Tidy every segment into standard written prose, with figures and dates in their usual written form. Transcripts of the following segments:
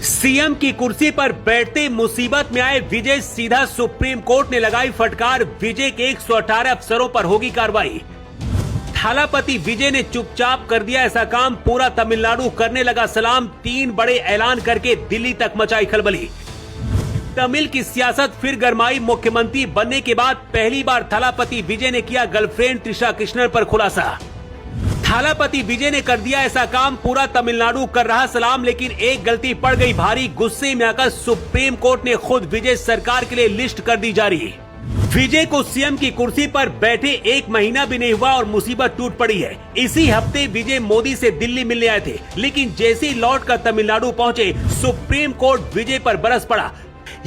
CM की कुर्सी पर बैठते मुसीबत में आए विजय, सीधा सुप्रीम कोर्ट ने लगाई फटकार। विजय के 118 अफसरों पर होगी कार्रवाई। थालापति विजय ने चुपचाप कर दिया ऐसा काम, पूरा तमिलनाडु करने लगा सलाम। 3 बड़े ऐलान करके दिल्ली तक मचाई खलबली। तमिल की सियासत फिर गरमाई। मुख्यमंत्री बनने के बाद पहली बार थालापति विजय ने किया गर्लफ्रेंड त्रिशा कृष्णन पर खुलासा। थालापति विजय ने कर दिया ऐसा काम, पूरा तमिलनाडु कर रहा सलाम। लेकिन एक गलती पड़ गई भारी। गुस्से में आकर सुप्रीम कोर्ट ने खुद विजय सरकार के लिए लिस्ट कर दी जारी। विजय को सीएम की कुर्सी पर बैठे 1 महीना भी नहीं हुआ और मुसीबत टूट पड़ी है। इसी हफ्ते विजय मोदी से दिल्ली मिलने आए थे, लेकिन जैसे ही लौट कर तमिलनाडु पहुंचे, सुप्रीम कोर्ट विजय पर बरस पड़ा।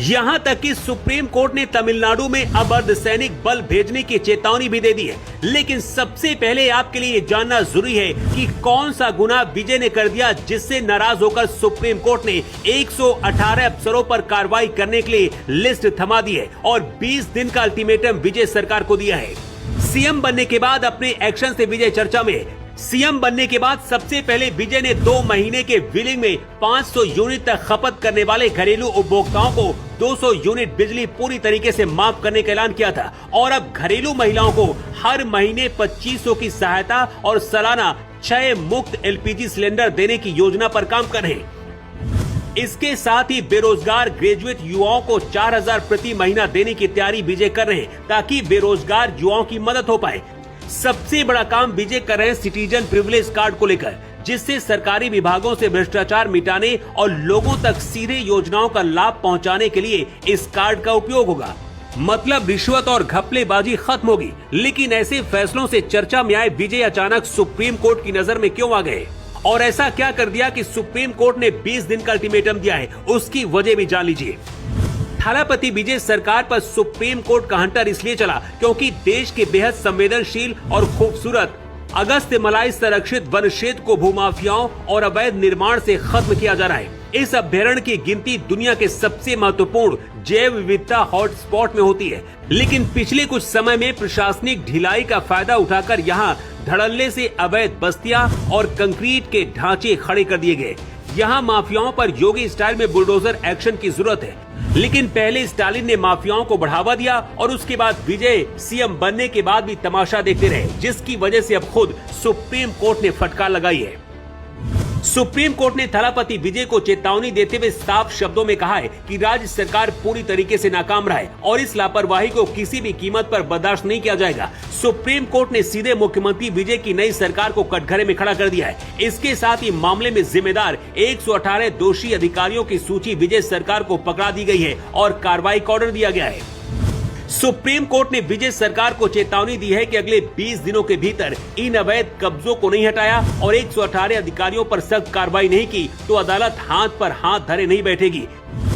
यहां तक कि सुप्रीम कोर्ट ने तमिलनाडु में अब अर्धसैनिक बल भेजने की चेतावनी भी दे दी है। लेकिन सबसे पहले आपके लिए जानना जरूरी है कि कौन सा गुनाह विजय ने कर दिया, जिससे नाराज होकर सुप्रीम कोर्ट ने 118 अफसरों पर कार्रवाई करने के लिए लिस्ट थमा दी है और 20 दिन का अल्टीमेटम विजय सरकार को दिया है। सीएम बनने के बाद अपने एक्शन से विजय चर्चा में। सीएम बनने के बाद सबसे पहले विजय ने 2 महीने के बिलिंग में 500 यूनिट तक खपत करने वाले घरेलू उपभोक्ताओं को 200 यूनिट बिजली पूरी तरीके से माफ करने का ऐलान किया था। और अब घरेलू महिलाओं को हर महीने 2500 की सहायता और सालाना 6 मुफ्त एलपीजी सिलेंडर देने की योजना पर काम कर रहे हैं। इसके साथ ही बेरोजगार ग्रेजुएट युवाओं को 4000 प्रति महीना देने की तैयारी विजय कर रहे हैं, ताकि बेरोजगार युवाओं की मदद हो पाए। सबसे बड़ा काम विजय कर रहे हैं सिटीजन प्रिविलेज कार्ड को लेकर, जिससे सरकारी विभागों से भ्रष्टाचार मिटाने और लोगों तक सीधे योजनाओं का लाभ पहुंचाने के लिए इस कार्ड का उपयोग होगा। मतलब रिश्वत और घपलेबाजी खत्म होगी। लेकिन ऐसे फैसलों से चर्चा में आए विजय अचानक सुप्रीम कोर्ट की नजर में क्यों आ गए, और ऐसा क्या कर दिया कि सुप्रीम कोर्ट ने 20 दिन का अल्टीमेटम दिया है, उसकी वजह भी जान लीजिए। थालापति विजय सरकार पर सुप्रीम कोर्ट का हंटर इसलिए चला क्योंकि देश के बेहद संवेदनशील और खूबसूरत अगस्त्यमलाई संरक्षित वन क्षेत्र को भूमाफियाओं और अवैध निर्माण से खत्म किया जा रहा है। इस अभ्यारण्य की गिनती दुनिया के सबसे महत्वपूर्ण जैव विविधता हॉटस्पॉट में होती है। लेकिन पिछले कुछ समय में प्रशासनिक ढिलाई का फायदा उठाकर यहाँ धड़ल्ले से अवैध बस्तियां और कंक्रीट के ढांचे खड़े कर दिए गए। यहाँ माफियाओं पर योगी स्टाइल में बुलडोजर एक्शन की जरूरत है। लेकिन पहले स्टालिन ने माफियाओं को बढ़ावा दिया और उसके बाद विजय सीएम बनने के बाद भी तमाशा देखते रहे, जिसकी वजह से अब खुद सुप्रीम कोर्ट ने फटकार लगाई है। सुप्रीम कोर्ट ने थालापति विजय को चेतावनी देते हुए साफ शब्दों में कहा है कि राज्य सरकार पूरी तरीके से नाकाम रहा है और इस लापरवाही को किसी भी कीमत पर बर्दाश्त नहीं किया जाएगा। सुप्रीम कोर्ट ने सीधे मुख्यमंत्री विजय की नई सरकार को कटघरे में खड़ा कर दिया है। इसके साथ ही मामले में जिम्मेदार 118 दोषी अधिकारियों की सूची विजय सरकार को पकड़ा दी गई है और कार्रवाई का ऑर्डर दिया गया है। सुप्रीम कोर्ट ने विजय सरकार को चेतावनी दी है कि अगले 20 दिनों के भीतर इन अवैध कब्जों को नहीं हटाया और 118 अधिकारियों पर सख्त कार्रवाई नहीं की तो अदालत हाथ पर हाथ धरे नहीं बैठेगी।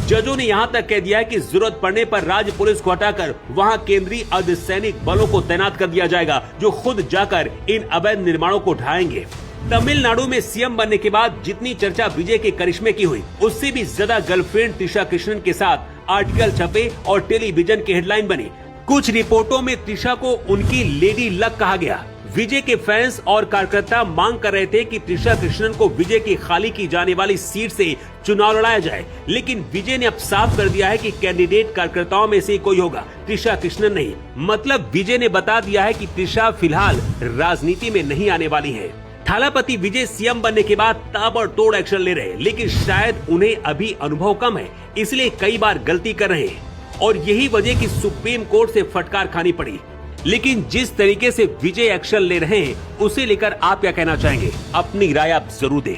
जजों ने यहां तक कह दिया है कि जरूरत पड़ने पर राज्य पुलिस को हटाकर वहां केंद्रीय अर्धसैनिक बलों को तैनात कर दिया जाएगा, जो खुद जाकर इन अवैध निर्माणों को ढाएंगे। तमिलनाडु में सीएम बनने के बाद जितनी चर्चा विजय के करिश्मे की हुई, उससे भी ज्यादा गर्लफ्रेंड त्रिशा कृष्णन के साथ आर्टिकल छपे और टेलीविजन की हेडलाइन बनी। कुछ रिपोर्टों में त्रिशा को उनकी लेडी लक कहा गया। विजय के फैंस और कार्यकर्ता मांग कर रहे थे कि त्रिशा कृष्णन को विजय की खाली की जाने वाली सीट से चुनाव लड़ाया जाए, लेकिन विजय ने अब साफ कर दिया है कि कैंडिडेट कार्यकर्ताओं में से कोई होगा, त्रिशा कृष्णन नहीं। मतलब विजय ने बता दिया है कि त्रिशा फिलहाल राजनीति में नहीं आने वाली है। थालापति विजय सीएम बनने के बाद ताबड़तोड़ एक्शन ले रहे हैं, लेकिन शायद उन्हें अभी अनुभव कम है, इसलिए कई बार गलती कर रहे हैं और यही वजह कि सुप्रीम कोर्ट से फटकार खानी पड़ी। लेकिन जिस तरीके से विजय एक्शन ले रहे हैं, उसे लेकर आप क्या कहना चाहेंगे? अपनी राय आप जरूर दें।